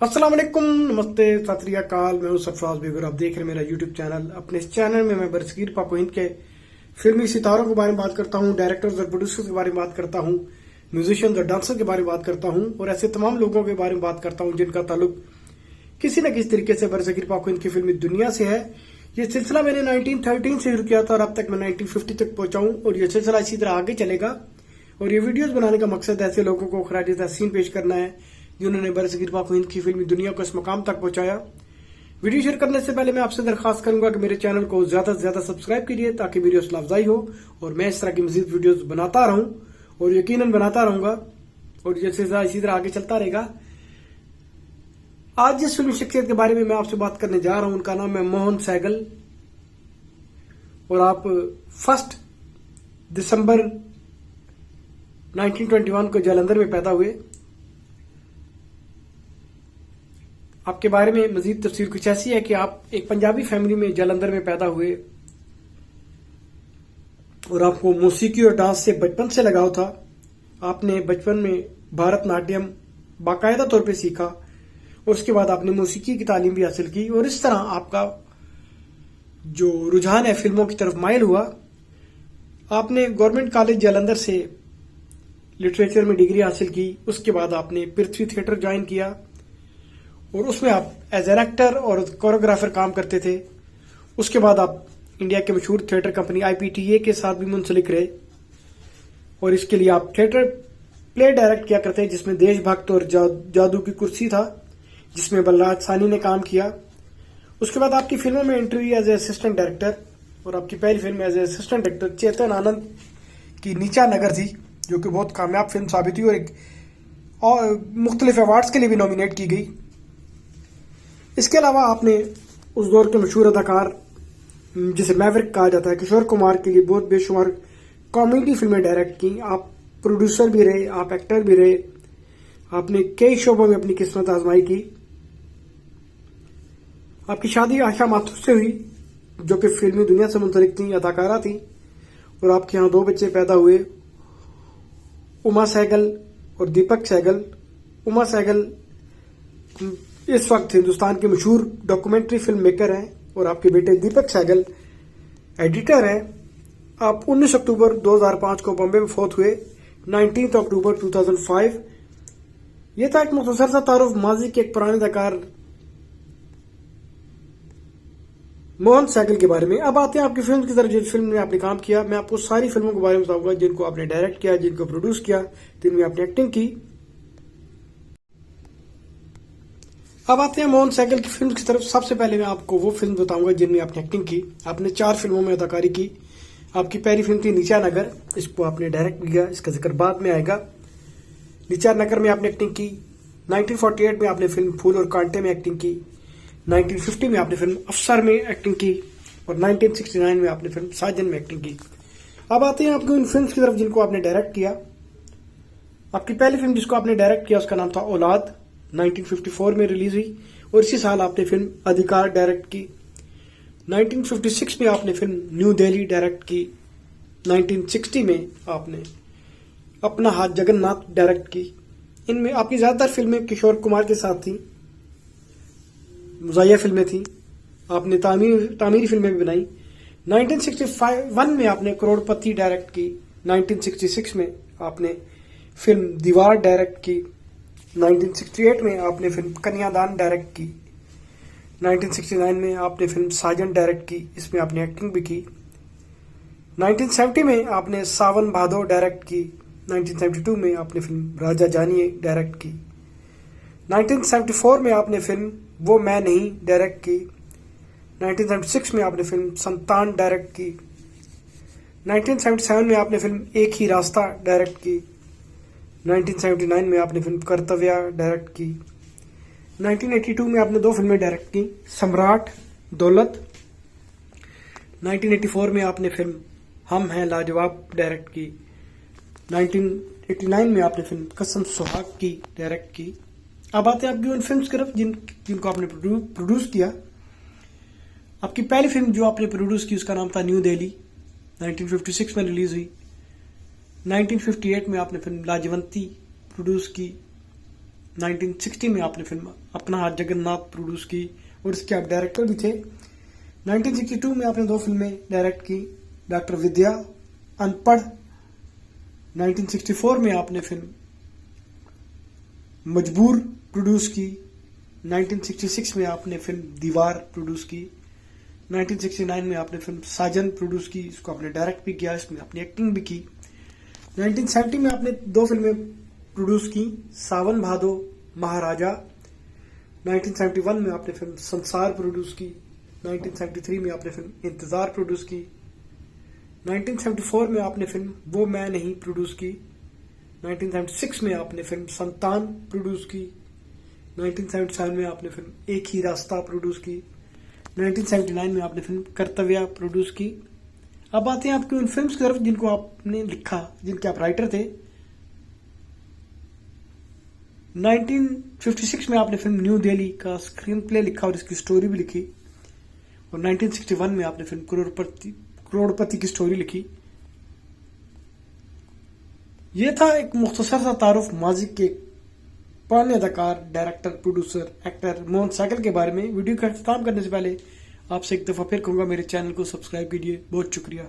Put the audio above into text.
अस्सलाम वालेकुम, नमस्ते, सत श्री अकाल। मैं हूं सरफराज बेगर। आप देख रहे हैं मेरा यूट्यूब चैनल। अपने इस चैनल में मैं बरसगीर पाक हिंद के फिल्मी सितारों के बारे में बात करता हूं, डायरेक्टर्स और प्रोड्यूसर्स के बारे में बात करता हूं, म्यूजिशियंस और डांसर के बारे में बात करता हूं और ऐसे तमाम लोगों के बारे में बात करता हूं जिनका ताल्लुक किसी न किसी तरीके से बरसगीर पाक हिंद की फिल्मी दुनिया से है। ये सिलसिला मैंने 1913 से शुरू किया था और अब तक मैं 1950 तक पहुंचा हूं और ये सिलसिला इसी तरह आगे चलेगा। और ये वीडियोस बनाने का मकसद ऐसे लोगों को खराज तहसीन पेश करना है जिन्होंने बरसगीर पाक हिंद की फिल्मी दुनिया को इस मकाम तक पहुंचाया। वीडियो शेयर करने से पहले मैं आपसे दरखास्त करूंगा कि मेरे चैनल को ज्यादा से ज्यादा सब्सक्राइब कीजिए ताकि मेरी हौसला अफजाई हो और मैं इस तरह की मजीद वीडियोस बनाता रहूं और यकीनन बनाता रहूंगा और जैसे इसी तरह आगे चलता रहेगा। आज जिस फिल्मी शख्सियत के बारे में मैं आपसे बात करने जा रहा हूं उनका नाम है मोहन सहगल और आप 1 दिसंबर 1921 को जालंधर में पैदा हुए। आपके बारे में मजीद तफसीर कुछ ऐसी है कि आप एक पंजाबी फैमिली में जालंधर में पैदा हुए और आपको मौसीकी और डांस से बचपन से लगाव था। आपने बचपन में भारतनाट्यम बाकायदा तौर पे सीखा और उसके बाद आपने मौसीकी की तालीम भी हासिल की और इस तरह आपका जो रुझान है फिल्मों की तरफ माइल हुआ। आपने गवर्नमेंट कॉलेज जालंधर से लिटरेचर में डिग्री हासिल की। उसके बाद आपने पृथ्वी थिएटर ज्वाइन किया और उसमें आप एज एन एक्टर और कोरियोग्राफर काम करते थे। उसके बाद आप इंडिया के मशहूर थिएटर कंपनी IPTA के साथ भी मुंसलिक रहे और इसके लिए आप थिएटर प्ले डायरेक्ट किया करते जिसमें देशभक्त और जादू की कुर्सी था जिसमें बलराज सानी ने काम किया। उसके बाद आपकी फिल्मों में entry as a assistant director और आपकी पहली फिल्म as a assistant director Chetan Anand की नीचा नगर थी जो कि बहुत कामयाब फिल्म साबित हुई और मुख्तलिफ अवार्ड्स के लिए भी नॉमिनेट की गई। इसके अलावा आपने उस दौर के मशहूर अदाकार जिसे मैवरिक कहा जाता है किशोर कुमार के लिए बहुत बेशुमार कॉमेडी फिल्में डायरेक्ट की। आप प्रोड्यूसर भी रहे, आप एक्टर भी रहे, आपने कई शोबों में अपनी किस्मत आजमाई की। आपकी शादी आशा माथुर से हुई जो कि फिल्मी दुनिया से मुंसलिक थी, अदाकारा थी और आपके यहाँ 2 बच्चे पैदा हुए, उमा सहगल और दीपक सहगल। उमा सहगल इस वक्त हिंदुस्तान के मशहूर डॉक्यूमेंट्री फिल्म मेकर हैं और आपके बेटे दीपक सहगल एडिटर हैं। आप 19 अक्टूबर 2005 को बॉम्बे में फौत हुए। 19 अक्टूबर 2005। यह था एक मुख्तसर सा तारुफ माजी के एक पुराने अदाकार मोहन सहगल के बारे में। अब आते हैं आपकी फिल्म की तरफ। जिस फिल्म में आपने काम किया मैं आपको सारी फिल्मों के बारे में बताऊंगा जिनको आपने डायरेक्ट किया, जिनको प्रोड्यूस किया, जिनमें आपने एक्टिंग की। अब आते हैं मोहन सहगल की फिल्म की तरफ। सबसे पहले मैं आपको वो फिल्म बताऊंगा जिनमें आपने एक्टिंग की। आपने 4 फिल्मों में अदाकारी की। आपकी पहली फिल्म थी नीचा नगर, इसको आपने डायरेक्ट किया, इसका जिक्र बाद में आएगा। नीचा नगर में आपने एक्टिंग की। 1948 में आपने फिल्म फूल और कांटे में एक्टिंग की। 1950 में आपने फिल्म अफसर में एक्टिंग की और 1969 में आपने फिल्म साजन में एक्टिंग की। अब आते हैं आपको उन फिल्म की तरफ जिनको आपने डायरेक्ट किया। आपकी पहली फिल्म जिसको आपने डायरेक्ट किया उसका नाम था औलाद, 1954 में रिलीज हुई और इसी साल आपने फिल्म अधिकार डायरेक्ट की। 1956 में आपने फिल्म न्यू दिल्ली डायरेक्ट की। 1960 में आपने अपना हाथ जगन्नाथ डायरेक्ट की। इनमें आपकी ज्यादातर फिल्में किशोर कुमार के साथ थी, मुज़ाहिया फिल्में थी। आपने तामीरी फिल्में भी बनाई। 1961 में आपने करोड़पति डायरेक्ट की। 1966 में आपने फिल्म दीवार डायरेक्ट की। 1968 में आपने फिल्म कन्यादान डायरेक्ट की। 1969 में आपने फिल्म साजन डायरेक्ट की, इसमें आपने एक्टिंग भी की। 1970 में आपने सावन भादो डायरेक्ट की। 1972 में आपने फिल्म राजा जानिए डायरेक्ट की। 1974 में आपने फिल्म वो मैं नहीं डायरेक्ट की। 1976 में आपने फिल्म संतान डायरेक्ट की। 1977 में आपने फिल्म एक ही रास्ता डायरेक्ट की। 1979 में आपने फिल्म कर्तव्य डायरेक्ट की। 1982 में आपने 2 फिल्में डायरेक्ट की, सम्राट, दौलत। 1984 में आपने फिल्म हम हैं लाजवाब डायरेक्ट की। 1989 में आपने फिल्म कसम सुहाग की डायरेक्ट की। अब आते हैं आपकी उन फिल्म की तरफ जिनको आपने प्रोड्यूस किया। आपकी पहली फिल्म जो आपने प्रोड्यूस की उसका नाम था न्यू दिल्ली, 1956 में रिलीज हुई। 1958 में आपने फिल्म लाजवंती प्रोड्यूस की 1960 में आपने फिल्म अपना हाथ जगन्नाथ प्रोड्यूस की और इसके आप डायरेक्टर भी थे। 1962 में आपने 2 फिल्में डायरेक्ट की, डॉक्टर विद्या, अनपढ़। 1964 में आपने फिल्म मजबूर प्रोड्यूस की। 1966 में आपने फिल्म दीवार प्रोड्यूस की। 1969 में आपने फिल्म साजन प्रोड्यूस की, इसको आपने डायरेक्ट भी किया, इसमें अपनी एक्टिंग भी की। 1970 में आपने 2 फिल्में प्रोड्यूस की, सावन भादो, महाराजा। 1971 में आपने फिल्म संसार प्रोड्यूस की। 1973 में आपने फिल्म इंतजार प्रोड्यूस की। 1974 में आपने फिल्म वो मैं नहीं प्रोड्यूस की। 1976 में आपने फिल्म संतान प्रोड्यूस की। 1977 में आपने फिल्म एक ही रास्ता प्रोड्यूस की। 1979 में आपने फिल्म कर्तव्य प्रोड्यूस की। अब आते हैं आपकी उन फिल्म्स की तरफ जिनको आपने लिखा, जिनके आप राइटर थे। 1956 में आपने फिल्म न्यू दिल्ली का स्क्रीन प्ले लिखा और इसकी स्टोरी भी लिखी। और 1961 में आपने फिल्म करोड़पति की स्टोरी लिखी। यह था एक मुख्तसर सा तारुफ माजी के पुराने अदाकार, डायरेक्टर, प्रोड्यूसर, एक्टर मोहन सागल के बारे में। वीडियो का इख्तिताम करने से पहले आपसे एक दफा फिर कहूंगा, मेरे चैनल को सब्सक्राइब कीजिए। बहुत शुक्रिया।